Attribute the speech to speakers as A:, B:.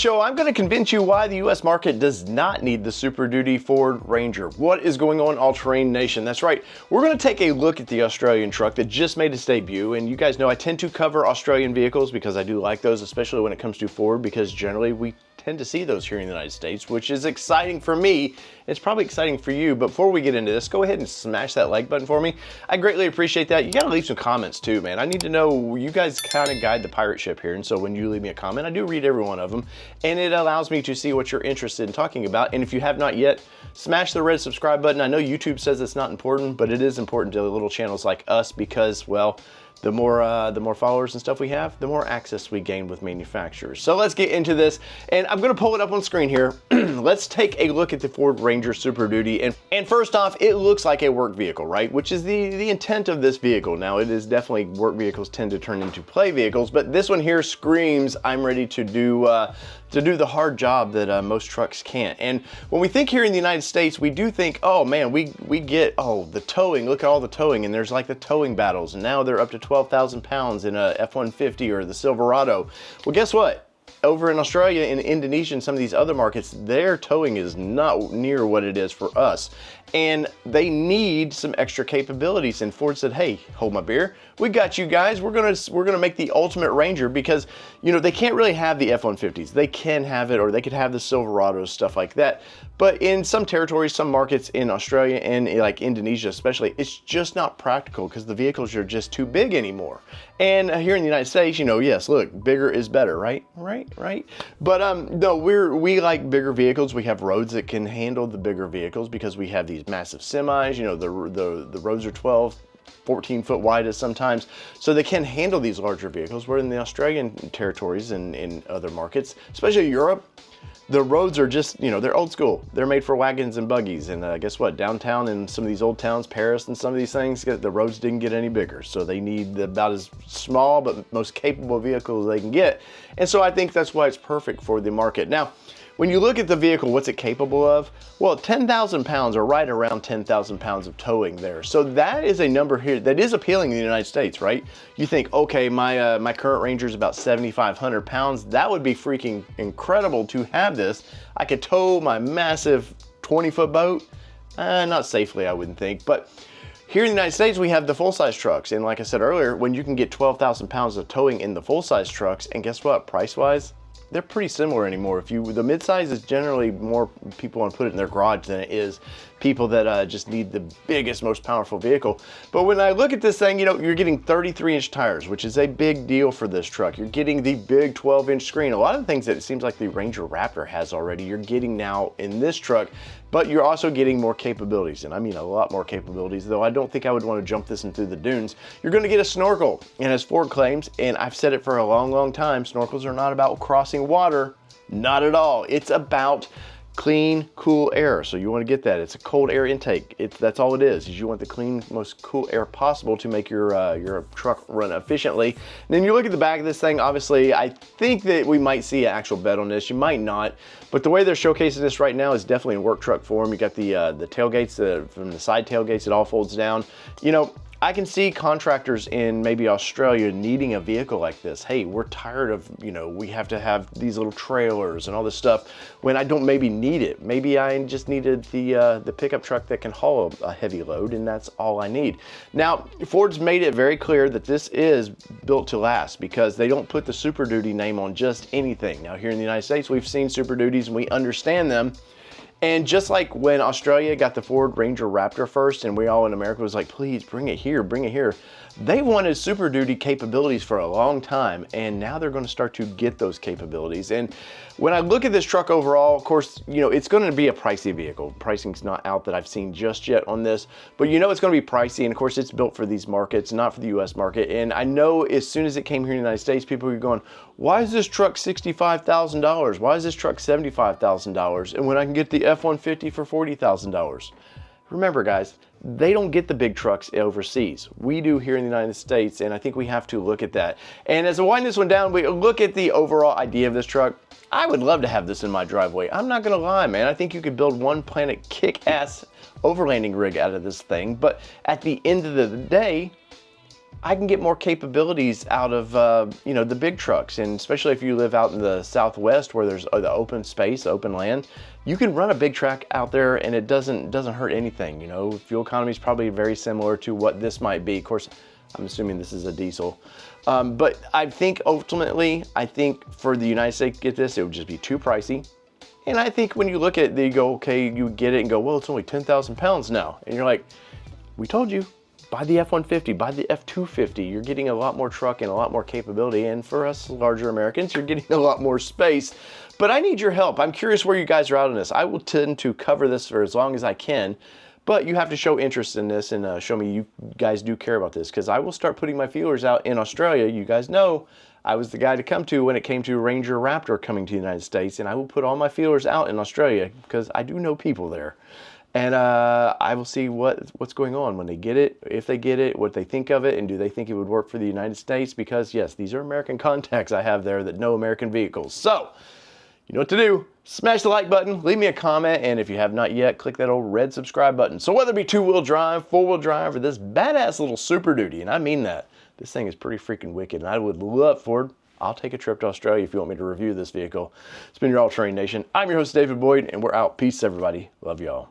A: show, I'm going to convince you why the U.S. market does not need the Super Duty Ford Ranger. What is going on, All-Terrain Nation? That's right. We're going to take a look at the Australian truck that just made its debut. And you guys know I tend to cover Australian vehicles because I do like those, especially when it comes to Ford, because generally we tend to see those here in the United States, which is exciting for me. It's probably exciting for you. But before we get into this, go ahead and smash that like button for me. I greatly appreciate that. You got to leave some comments too, man. I need to know, you guys kind of guide the pirate ship here. And so when you leave me a comment, I do read every one of them. And it allows me to see what you're interested in talking about. And if you have not yet, smash the red subscribe button. I know YouTube says it's not important, but it is important to little channels like us because, well, the more followers and stuff we have, the more access we gain with manufacturers. So let's get into this, and I'm gonna pull it up on screen here. Let's take a look at the Ford Ranger Super Duty, and first off, it looks like a work vehicle, right? Which is the intent of this vehicle. Now, it is definitely, work vehicles tend to turn into play vehicles, but this one here screams, I'm ready to do the hard job that most trucks can't. And when we think here in the United States, we do think, oh man, we get, oh, the towing, look at all the towing, and there's like the towing battles, and now they're up to 12,000 pounds in a F-150 or the Silverado. Well, guess what? Over in Australia and Indonesia and some of these other markets, their towing is not near what it is for us. And they need some extra capabilities. And Ford said, hey, hold my beer. We got you guys. We're gonna make the ultimate Ranger because, you know, they can't really have the F-150s. They can have it, or they could have the Silverados, stuff like that. But in some territories, some markets in Australia and like Indonesia especially, it's just not practical because the vehicles are just too big anymore. And here in the United States, you know, yes, look, bigger is better, right? Right. But no, we like bigger vehicles. We have roads that can handle the bigger vehicles because we have these massive semis. You know, the roads are 12, 14 foot wide as sometimes, so they can handle these larger vehicles. Where in the Australian territories and in other markets, especially Europe, the roads are just, you know, they're old school. They're made for wagons and buggies. And guess what? Downtown in some of these old towns, Paris and some of these things, the roads didn't get any bigger. So they need about as small but most capable vehicles they can get. And so I think that's why it's perfect for the market. Now, when you look at the vehicle, what's it capable of? Well, 10,000 pounds, or right around 10,000 pounds of towing there. So that is a number here that is appealing in the United States, right? You think, okay, my current Ranger is about 7,500 pounds. That would be freaking incredible to have this. I could tow my massive 20-foot boat. Not safely, I wouldn't think. But here in the United States, we have the full-size trucks. And like I said earlier, when you can get 12,000 pounds of towing in the full-size trucks, and guess what, price-wise, they're pretty similar anymore. The midsize is generally more people want to put it in their garage than it is people that just need the biggest, most powerful vehicle. But when I look at this thing, you know, you're getting 33-inch tires, which is a big deal for this truck. You're getting the big 12-inch screen. A lot of the things that it seems like the Ranger Raptor has already, you're getting now in this truck, but you're also getting more capabilities. And I mean a lot more capabilities, though I don't think I would want to jump this in through the dunes. You're going to get a snorkel. And as Ford claims, and I've said it for a long, long time, snorkels are not about crossing water. Not at all. It's about clean, cool air. So you want to get that. It's a cold air intake. That's all it is you want the clean, most cool air possible to make your truck run efficiently. And then you look at the back of this thing, obviously, I think that we might see an actual bed on this. You might not, but the way they're showcasing this right now is definitely in work truck form. You got the tailgates, from the side tailgates, it all folds down. You know, I can see contractors in maybe Australia needing a vehicle like this. Hey, we're tired of, you know, we have to have these little trailers and all this stuff when I don't maybe need it. Maybe I just needed the pickup truck that can haul a heavy load, and that's all I need. Now, Ford's made it very clear that this is built to last because they don't put the Super Duty name on just anything. Now, here in the United States, we've seen Super Duties and we understand them. And just like when Australia got the Ford Ranger Raptor first, and we all in America was like, please bring it here, bring it here. They wanted Super Duty capabilities for a long time, and now they're going to start to get those capabilities. And when I look at this truck overall, of course, you know, it's going to be a pricey vehicle. Pricing's not out that I've seen just yet on this, but you know it's going to be pricey, and of course it's built for these markets, not for the US market. And I know as soon as it came here in the United States, people were going, why is this truck $65,000? Why is this truck $75,000? And when I can get the F-150 for $40,000? Remember, guys, they don't get the big trucks overseas. We do here in the United States, and I think we have to look at that. And as I wind this one down, we look at the overall idea of this truck. I would love to have this in my driveway. I'm not gonna lie, man. I think you could build one Planet kick-ass overlanding rig out of this thing, but at the end of the day, I can get more capabilities out of, you know, the big trucks. And especially if you live out in the Southwest where there's the open space, open land, you can run a big truck out there and it doesn't hurt anything. You know, fuel economy is probably very similar to what this might be. Of course, I'm assuming this is a diesel. But I think ultimately, I think for the United States to get this, it would just be too pricey. And I think when you look at it, you go, okay, you get it and go, well, it's only 10,000 pounds now. And you're like, we told you, buy the F-150, buy the F-250. You're getting a lot more truck and a lot more capability. And for us larger Americans, you're getting a lot more space. But I need your help. I'm curious where you guys are out on this. I will tend to cover this for as long as I can. But you have to show interest in this and show me you guys do care about this, because I will start putting my feelers out in Australia. You guys know I was the guy to come to when it came to Ranger Raptor coming to the United States, and I will put all my feelers out in Australia because I do know people there. And I will see what's going on when they get it, if they get it, what they think of it, and do they think it would work for the United States? Because yes, these are American contacts I have there that know American vehicles. So, you know what to do. Smash the like button, leave me a comment, and if you have not yet, click that old red subscribe button. So whether it be two-wheel drive, four-wheel drive, or this badass little Super Duty, and I mean that, this thing is pretty freaking wicked, and I would love, Ford, I'll take a trip to Australia if you want me to review this vehicle. It's been your All Terrain Nation. I'm your host, David Boyd, and we're out. Peace, everybody. Love y'all.